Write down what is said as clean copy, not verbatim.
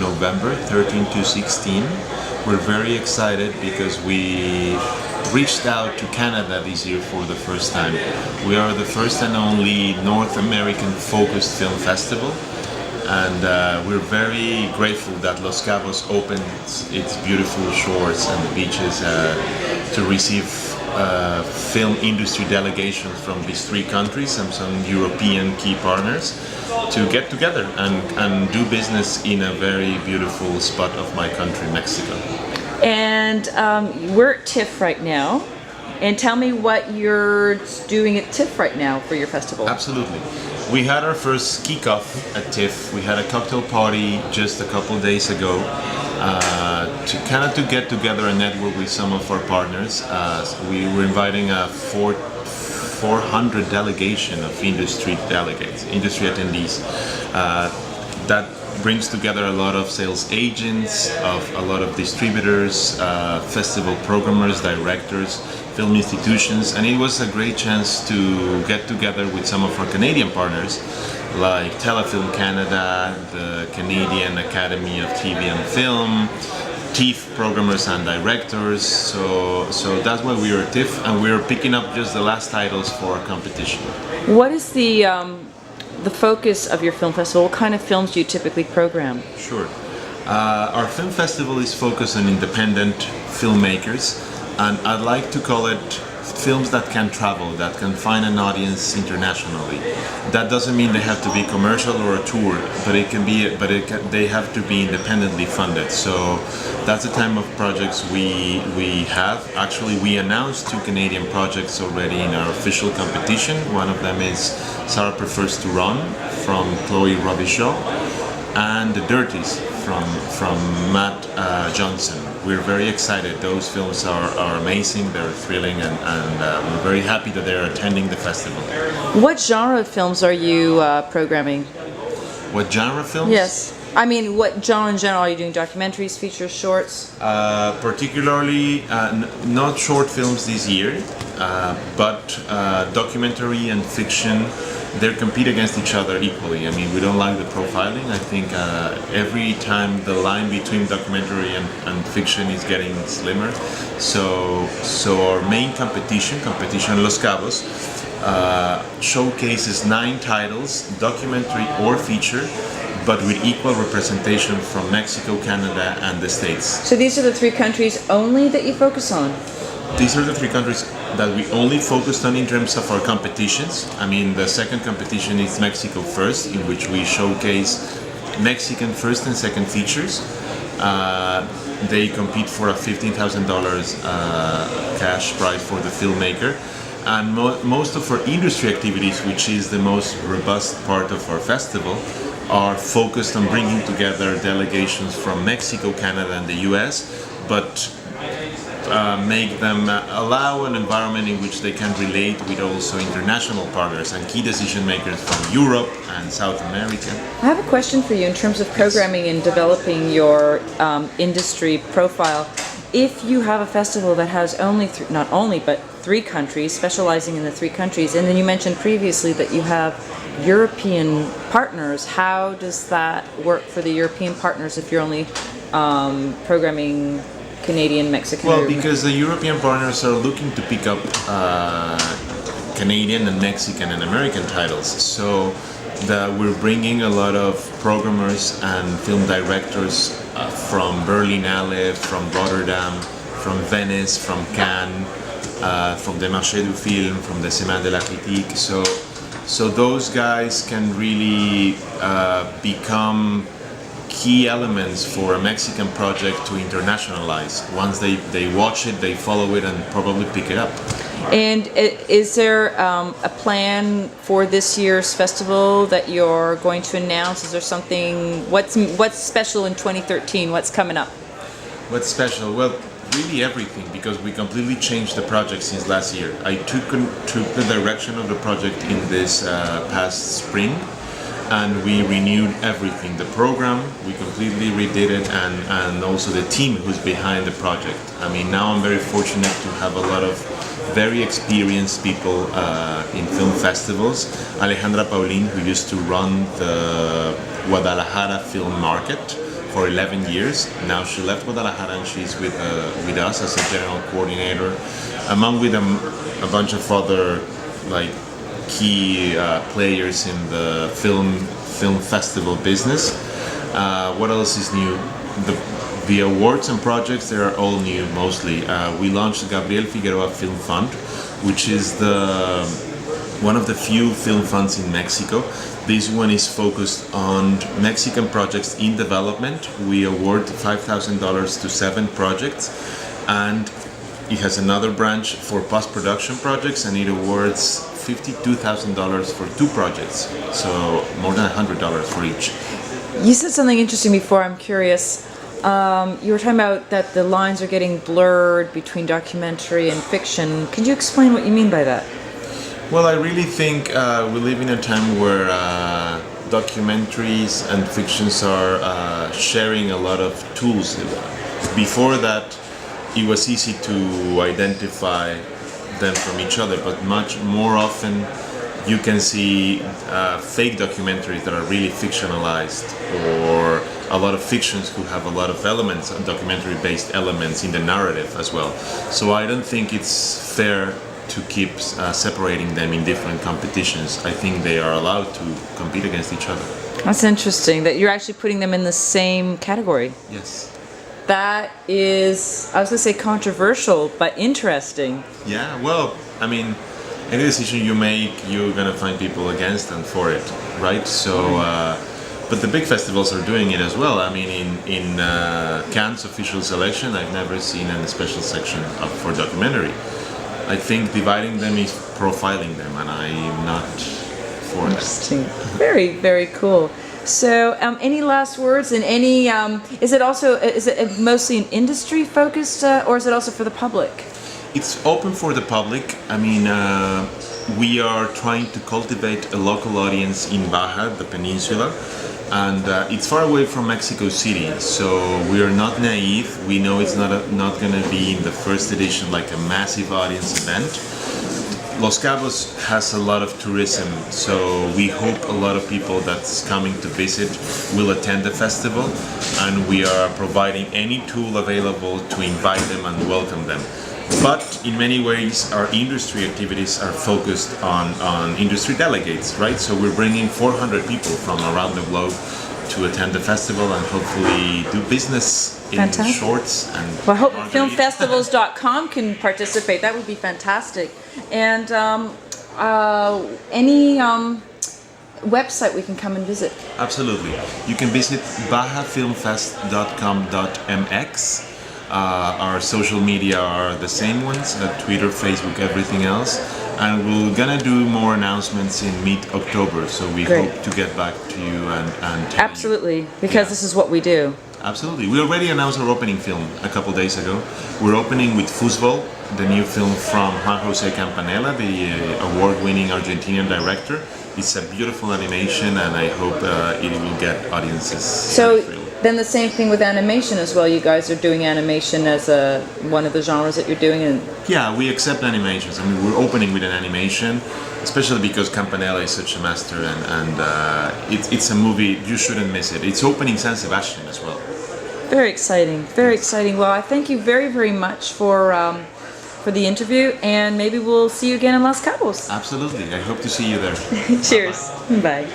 November 13 to 16. We're very excited because we reached out to Canada this year for the first time. We are the first and only North American focused film festival, and we're very grateful that Los Cabos opened its beautiful shores and the beaches to receive film industry delegations from these three countries and some European key partners to get together and do business in a very beautiful spot of my country, Mexico. And we're at TIFF right now. And tell me what you're doing at TIFF right now for your festival. Absolutely. We had our first kickoff at TIFF. We had a cocktail party just a couple of days ago to get together and network with some of our partners. We were inviting a 400 delegation of industry attendees. That brings together a lot of sales agents, a lot of distributors, festival programmers, directors, film institutions, and it was a great chance to get together with some of our Canadian partners like Telefilm Canada, the Canadian Academy of TV and Film, TIFF programmers and directors. So that's why we are at TIFF, and we're picking up just the last titles for our competition. What is the focus of your film festival? What kind of films do you typically program? Sure. Our film festival is focused on independent filmmakers, and I'd like to call it films that can travel, that can find an audience internationally. That doesn't mean they have to be commercial or a tour, but they have to be independently funded. So that's the type of projects we have. Actually, we announced 2 Canadian projects already in our official competition. One of them is Sarah Prefers to Run from Chloe Robichaud, and The Dirties from Matt Johnson. We're very excited. Those films are amazing, they're thrilling, and we're very happy that they're attending the festival. What genre of films are you programming? What genre films? Yes. I mean, what genre in general? Are you doing documentaries, features, shorts? Particularly not short films this year, but documentary and fiction. They compete against each other equally. I mean, we don't like the profiling. I think every time the line between documentary and fiction is getting slimmer. So our main competition Los Cabos, showcases 9 titles, documentary or feature, but with equal representation from Mexico, Canada, and the States. So these are the 3 countries only that you focus on? These are the 3 countries that we only focused on in terms of our competitions. I mean, the second competition is Mexico First, in which we showcase Mexican first and second features. They compete for a $15,000 cash prize for the filmmaker. And most of our industry activities, which is the most robust part of our festival, are focused on bringing together delegations from Mexico, Canada, and the US, but make them allow an environment in which they can relate with also international partners and key decision makers from Europe and South America. I have a question for you in terms of programming and developing your industry profile. If you have a festival that has not only, but 3 countries, specializing in the 3 countries, and then you mentioned previously that you have European partners, how does that work for the European partners if you're only programming Canadian, Mexican? Well, because the European partners are looking to pick up Canadian and Mexican and American titles. So we're bringing a lot of programmers and film directors from Berlinale, from Rotterdam, from Venice, from Cannes, from the Marché du Film, from the Semaine de la Critique. So those guys can really become key elements for a Mexican project to internationalize. Once they watch it, they follow it, and probably pick it up. And is there a plan for this year's festival that you're going to announce? Is there something, what's special in 2013? What's coming up? What's special? Well, really everything, because we completely changed the project since last year. I took the direction of the project in this past spring, and we renewed everything. The program, we completely redid it, and also the team who's behind the project. I mean, now I'm very fortunate to have a lot of very experienced people in film festivals. Alejandra Paulin, who used to run the Guadalajara Film Market, for 11 years. Now she left Guadalajara and she's with us as a general coordinator, among with a bunch of other like key players in the film festival business. What else is new? The awards and projects, they are all new mostly. We launched the Gabriel Figueroa Film Fund, which is one of the few film funds in Mexico. This one is focused on Mexican projects in development. We award $5,000 to 7 projects, and it has another branch for post-production projects, and it awards $52,000 for 2 projects, so more than $100 for each. You said something interesting before, I'm curious. You were talking about that the lines are getting blurred between documentary and fiction. Could you explain what you mean by that? Well, I really think we live in a time where documentaries and fictions are sharing a lot of tools. Before that, it was easy to identify them from each other, but much more often you can see fake documentaries that are really fictionalized, or a lot of fictions who have a lot of elements, documentary-based elements in the narrative as well. So I don't think it's fair to keep separating them in different competitions. I think they are allowed to compete against each other. That's interesting, that you're actually putting them in the same category. Yes. That is, I was going to say controversial, but interesting. Yeah, well, I mean, any decision you make, you're going to find people against and for it, right? So, but the big festivals are doing it as well. I mean, in Cannes official selection, I've never seen a special section for documentary. I think dividing them is profiling them, and I'm not for that. Interesting. Very, very cool. So, any last words? And any? Is it mostly an industry focused, or is it also for the public? It's open for the public. I mean, we are trying to cultivate a local audience in Baja, the peninsula, and it's far away from Mexico City, so we are not naive. We know it's not going to be in the first edition like a massive audience event. Los Cabos has a lot of tourism, so we hope a lot of people that's coming to visit will attend the festival, and we are providing any tool available to invite them and welcome them. But in many ways, our industry activities are focused on industry delegates, right? So we're bringing 400 people from around the globe to attend the festival and hopefully do business in Fantastic. shorts. And Well, I hope filmfestivals.com can participate. That would be fantastic. And any website we can come and visit? Absolutely. You can visit bajafilmfest.com.mx. Our social media are the same ones, Twitter, Facebook, everything else. And we're gonna do more announcements in mid-October, so we Great. hope to get back to you and tell Absolutely, because this is what we do. Absolutely. We already announced our opening film a couple days ago. We're opening with Fútbol, the new film from Juan José Campanella, the award-winning Argentinian director. It's a beautiful animation, and I hope it will get audiences. So then the same thing with animation as well. You guys are doing animation as one of the genres that you're doing. And yeah, we accept animations. I mean, we're opening with an animation, especially because Campanella is such a master, and it's a movie, you shouldn't miss it. It's opening San Sebastian as well. very exciting, very exciting. Well, I thank you very, very much for the interview, and maybe we'll see you again in Los Cabos. Absolutely. I hope to see you there. Cheers. Bye.